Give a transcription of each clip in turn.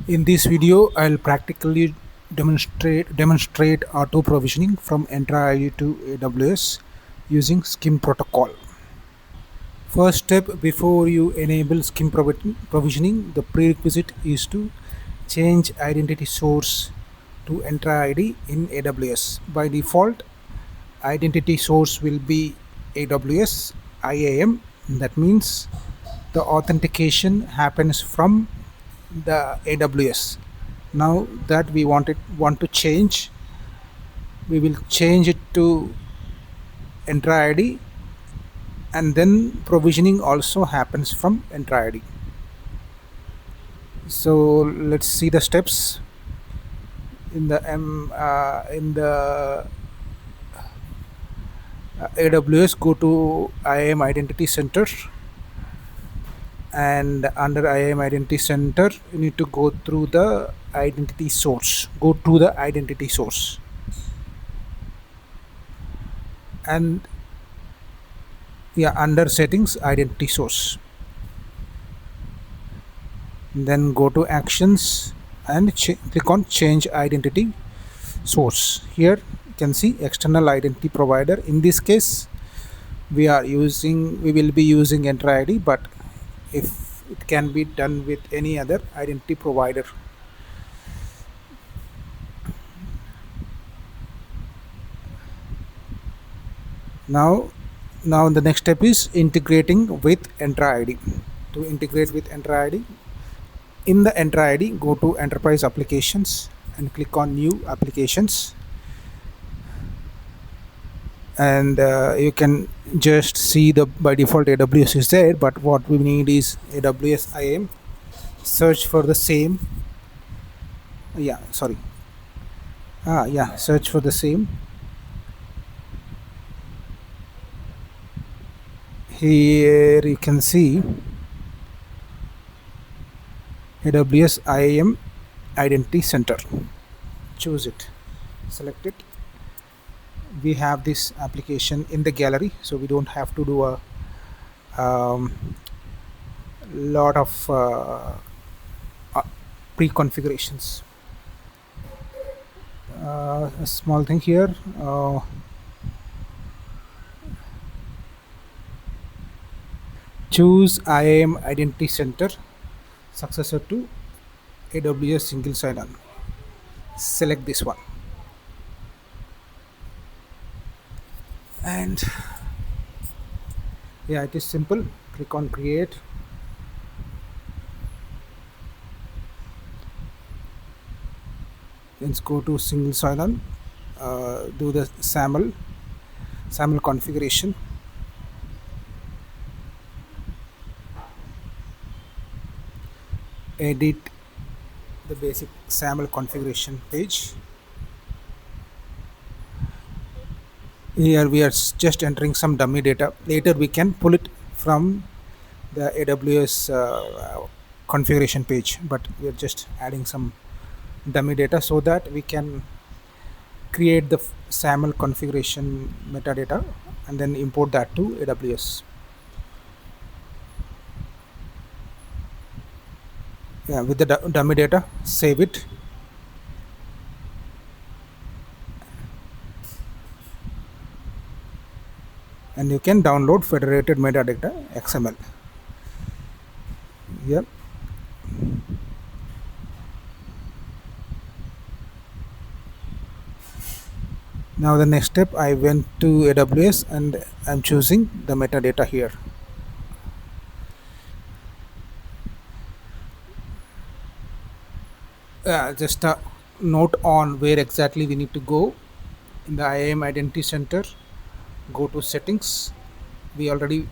In this video, I'll practically demonstrate auto provisioning from Entra ID to AWS using SCIM protocol. First step before you enable SCIM provisioning, the prerequisite is to change identity source to Entra ID in AWS. By default, identity source will be AWS IAM. That means the authentication happens from the AWS. Now that we want to change, we will change it to Entra ID, and then provisioning also happens from Entra ID. So let's see the steps in the AWS. Go to IAM Identity Center, and under IAM Identity Center, you need to go through the identity source. Go to the identity source, and under settings, identity source. Then go to actions and click on change identity source. Here you can see external identity provider. In this case, we will be using Entra ID, but if it can be done with any other identity provider. Now the next step is integrating with Entra ID. To integrate with Entra ID, in the Entra ID, go to enterprise applications and click on new applications, and you can just see the by default AWS is there, but what we need is AWS IAM. Search for the same. Search for the same. Here you can see AWS IAM Identity Center. Choose it, select it. We have this application in the gallery, so we don't have to do a lot of pre-configurations. A small thing here. Choose IAM Identity Center, successor to AWS single sign-on. Select this one, and it is simple. Click on create. Let's go to single sign-on. Do the SAML configuration. Edit the basic SAML configuration page. Here we are just entering some dummy data. Later we can pull it from the AWS configuration page, but we are just adding some dummy data so that we can create the SAML configuration metadata and then import that to AWS. With the dummy data, save it. And you can download federated metadata XML. Yep. Now the next step, I went to AWS and I'm choosing the metadata here. Just a note on where exactly we need to go. In the IAM Identity Center, go to settings. We already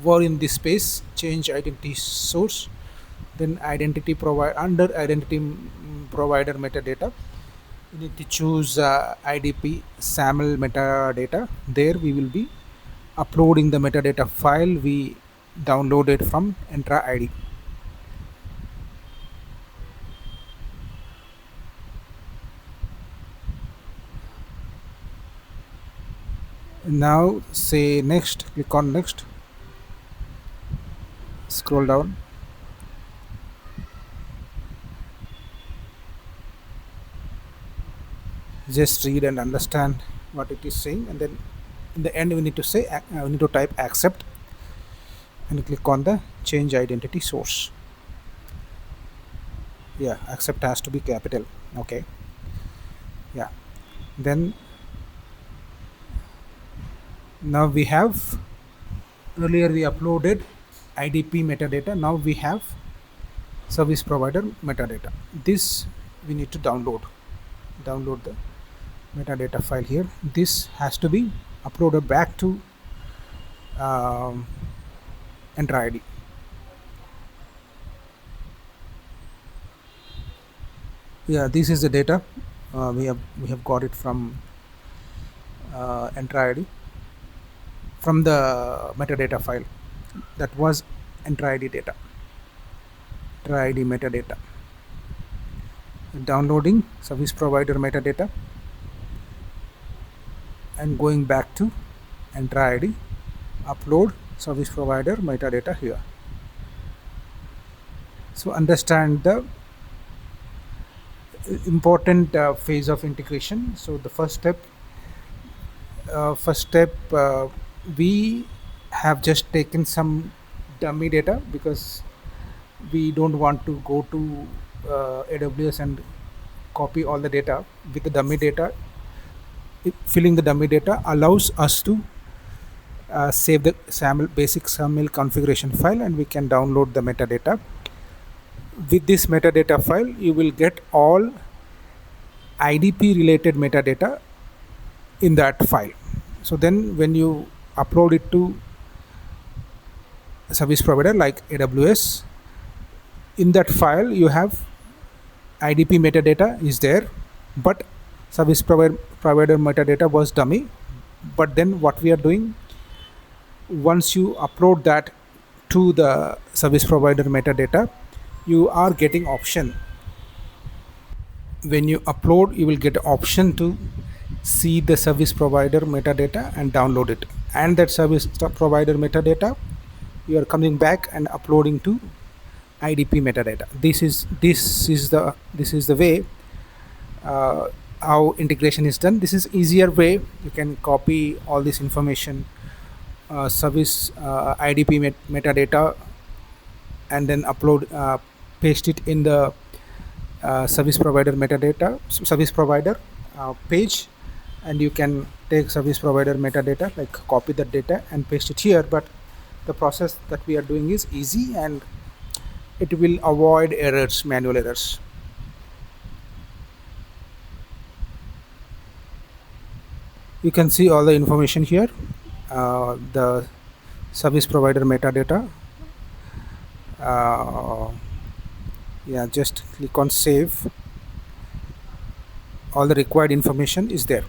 were in this space. Change identity source, then identity provider. Under identity provider metadata, you need to choose IDP SAML metadata. There we will be uploading the metadata file we downloaded from Entra ID. Now say next, click on next, scroll down, Just read and understand what it is saying, and then in the end we need to say we need to type accept and click on the change identity source. Yeah, accept has to be capital. Okay. Yeah, then now we have, earlier we uploaded IDP metadata, now we have service provider metadata. This we need to download the metadata file here. This has to be uploaded back to um, Entra ID. Yeah, this is the data we have got it from Entra ID, from the metadata file. That was Entra ID data, Entra ID metadata. Downloading service provider metadata and going back to Entra ID, upload service provider metadata here. So understand the important phase of integration. So the first step, we have just taken some dummy data because we don't want to go to AWS and copy all the data. With the dummy data, filling the dummy data allows us to save the basic SAML configuration file, and we can download the metadata. With this metadata file, you will get all IDP related metadata in that file. So then when you upload it to a service provider like AWS, in that file you have IDP metadata is there, but service provider metadata was dummy. But then what we are doing, once you upload that to the service provider metadata, you are getting option. When you upload, you will get option to see the service provider metadata and download it, and that service provider metadata you are coming back and uploading to IDP metadata. This is the way how integration is done. This is easier way. You can copy all this information, service IDP metadata, and then upload, paste it in the service provider metadata, service provider page, and you can take service provider metadata, like copy that data and paste it here. But the process that we are doing is easy, and it will avoid errors, manual errors. You can see all the information here, the service provider metadata. Yeah, just click on save. All the required information is there.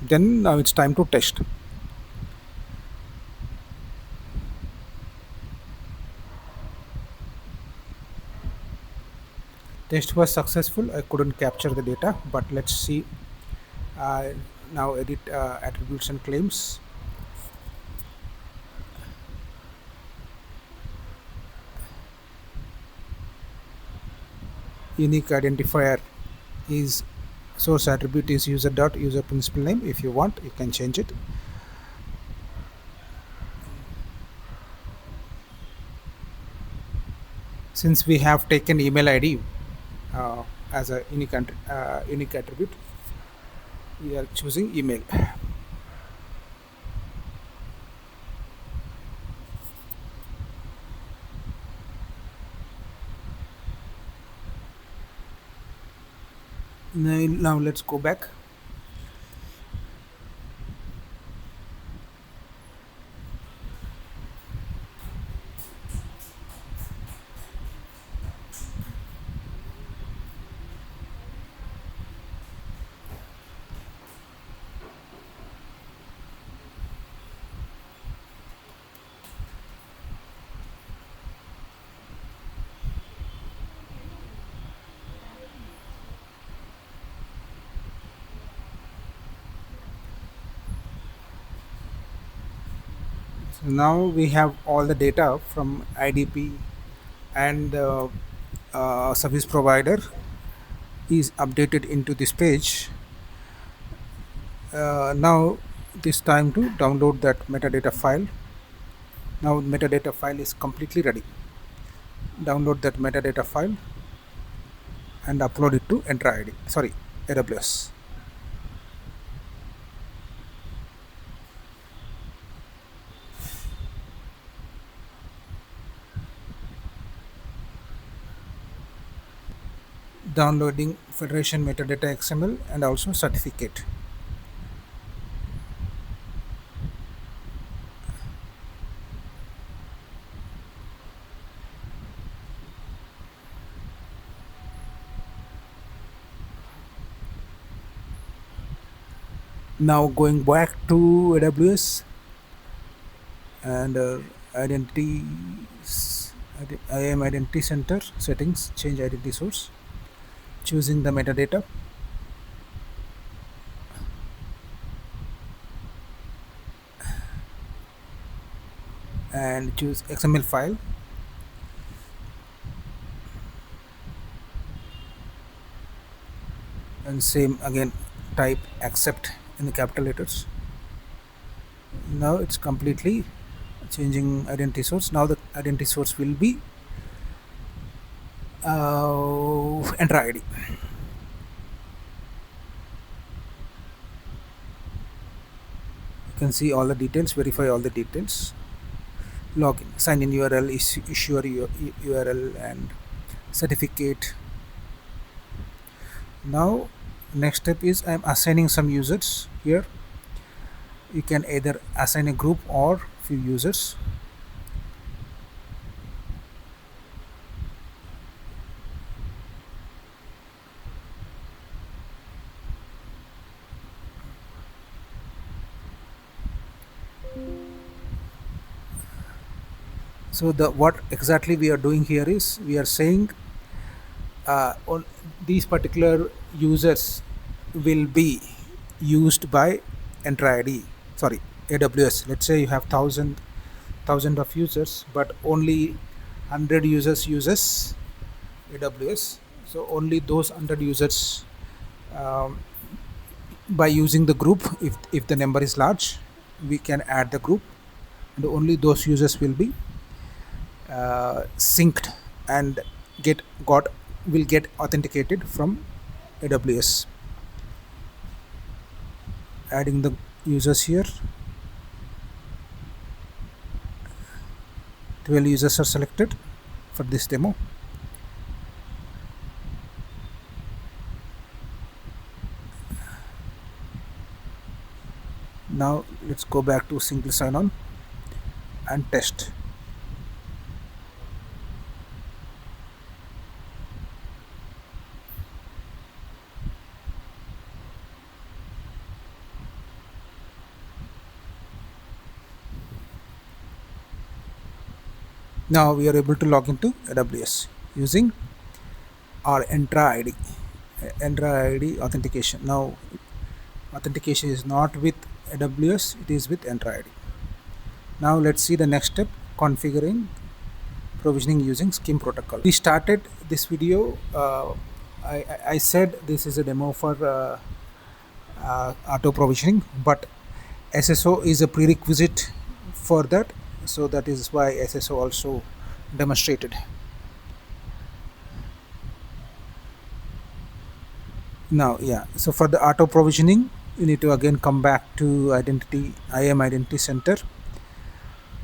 Then now it's time to test. Test was successful. I couldn't capture the data, but let's see. Now edit attributes and claims. Unique identifier is source attribute is user principal name. If you want, you can change it. Since we have taken email ID as a unique attribute, we are choosing email. Now let's go back. So now we have all the data from IDP and service provider is updated into this page. Now it is time to download that metadata file. Now metadata file is completely ready. Download that metadata file and upload it to Entra ID, sorry, AWS. Downloading Federation metadata XML and also certificate. Now going back to AWS and identities, IAM identity center settings, change identity source, choosing the metadata, and choose XML file, and same again, type accept in the capital letters. Now it's completely changing identity source. Now the identity source will be Entra ID. You can see all the details, verify all the details, login, sign in URL, issuer URL, and certificate. Now next step is I'm assigning some users here. You can either assign a group or few users. So what exactly we are doing here is we are saying on these particular users will be used by Entra ID, sorry, AWS. Let's say you have thousand of users, but only 100 users uses AWS. So only those 100 users, um, by using the group, if the number is large, we can add the group, and only those users will be synced and will get authenticated from AWS. Adding the users here. 12 users are selected for this demo. Now let's go back to single sign-on and test. Now we are able to log into AWS using our Entra ID, Entra ID authentication. Now authentication is not with AWS, it is with Entra ID. Now let's see the next step, configuring provisioning using SCIM protocol. We started this video, I said this is a demo for auto provisioning, but SSO is a prerequisite for that, so that is why SSO also demonstrated. Now so for the auto provisioning, you need to again come back to IAM identity center,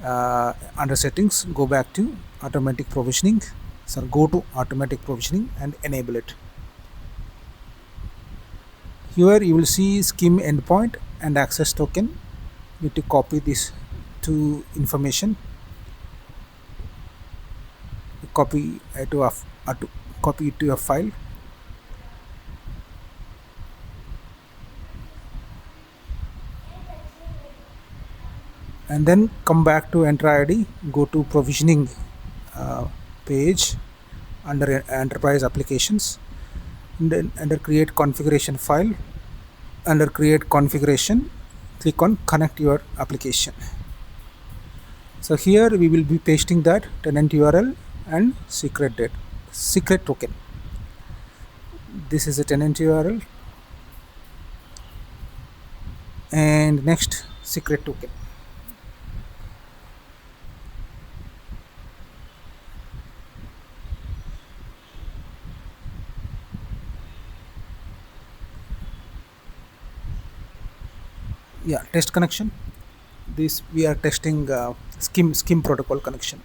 under settings, go back to automatic provisioning, so go to automatic provisioning and enable it. Here you will see SCIM endpoint and access token. You need to copy these two information, copy it to your file, and then come back to Entra ID, go to provisioning page under enterprise applications, and then under create configuration file, under create configuration, click on connect your application. So here we will be pasting that tenant URL and secret token. This is a tenant URL, and next secret token. Yeah, test connection. This we are testing SCIM protocol connection.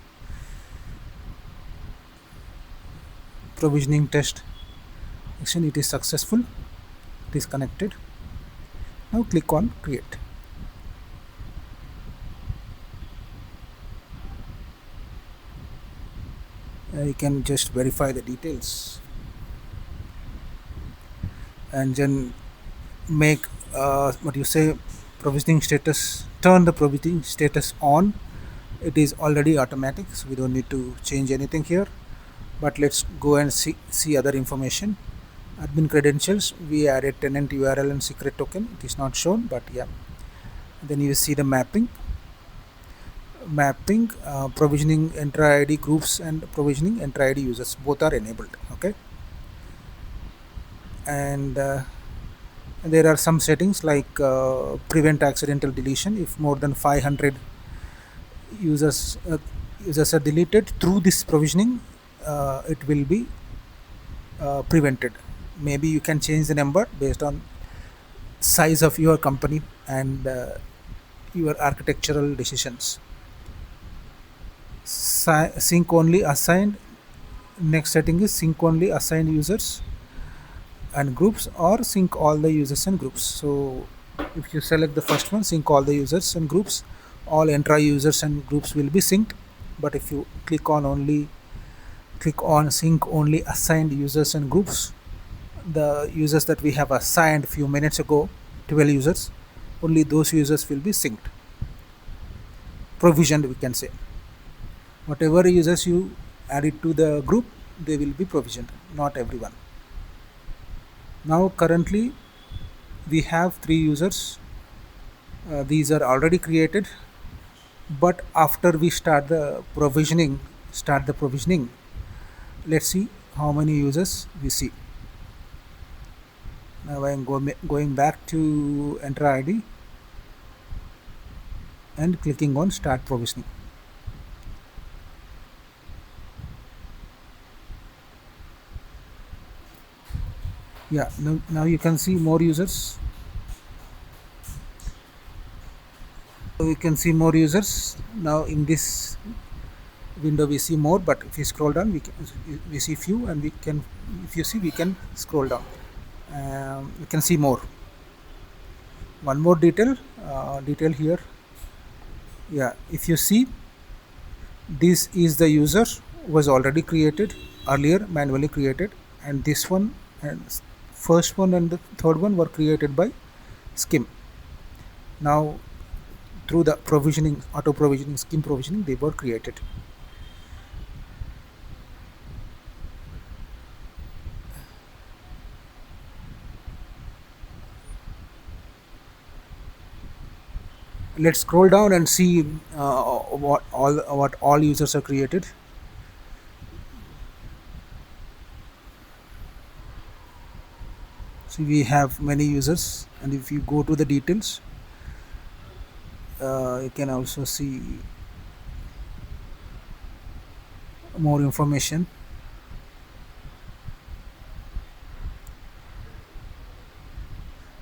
Provisioning test action. It is successful. It is connected. Now click on create. You can just verify the details and then make what you say provisioning status, turn the provisioning status on. It is already automatic, so we don't need to change anything here. But let's go and see other information. Admin credentials, we added tenant URL and secret token. It is not shown, but yeah. Then you see the mapping, provisioning Entra ID groups and provisioning Entra ID users, both are enabled. Okay, and there are some settings like prevent accidental deletion. If more than 500 users users are deleted through this provisioning, it will be prevented. Maybe you can change the number based on size of your company and your architectural decisions. Sync only assigned. Next setting is sync only assigned users and groups, or sync all the users and groups. So if you select the first one, sync all the users and groups, all Entra users and groups will be synced. But if you click on sync only assigned users and groups, the users that we have assigned a few minutes ago, 12 users, only those users will be synced, provisioned, we can say. Whatever users you added to the group, they will be provisioned, not everyone. Now currently we have 3 users. These are already created, but after we start the provisioning, let's see how many users we see. Now I am going back to Entra ID and clicking on start provisioning. Yeah, now you can see more users. So we can see more users. Now in this window we see more, but if you scroll down, we see few, and if you see, we can scroll down. We can see more. One more detail here. Yeah, if you see, this is the user was already created earlier, manually created, and this one and first one and the third one were created by SCIM. Now through the provisioning, auto provisioning, SCIM provisioning, they were created. Let's scroll down and see what all users are created. So we have many users, and if you go to the details, you can also see more information.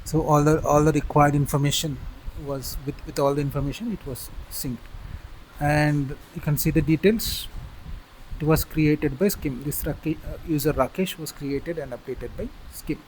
So all the required information was with all the information, it was synced, and you can see the details. It was created by SCIM. This user Rakesh was created and updated by SCIM.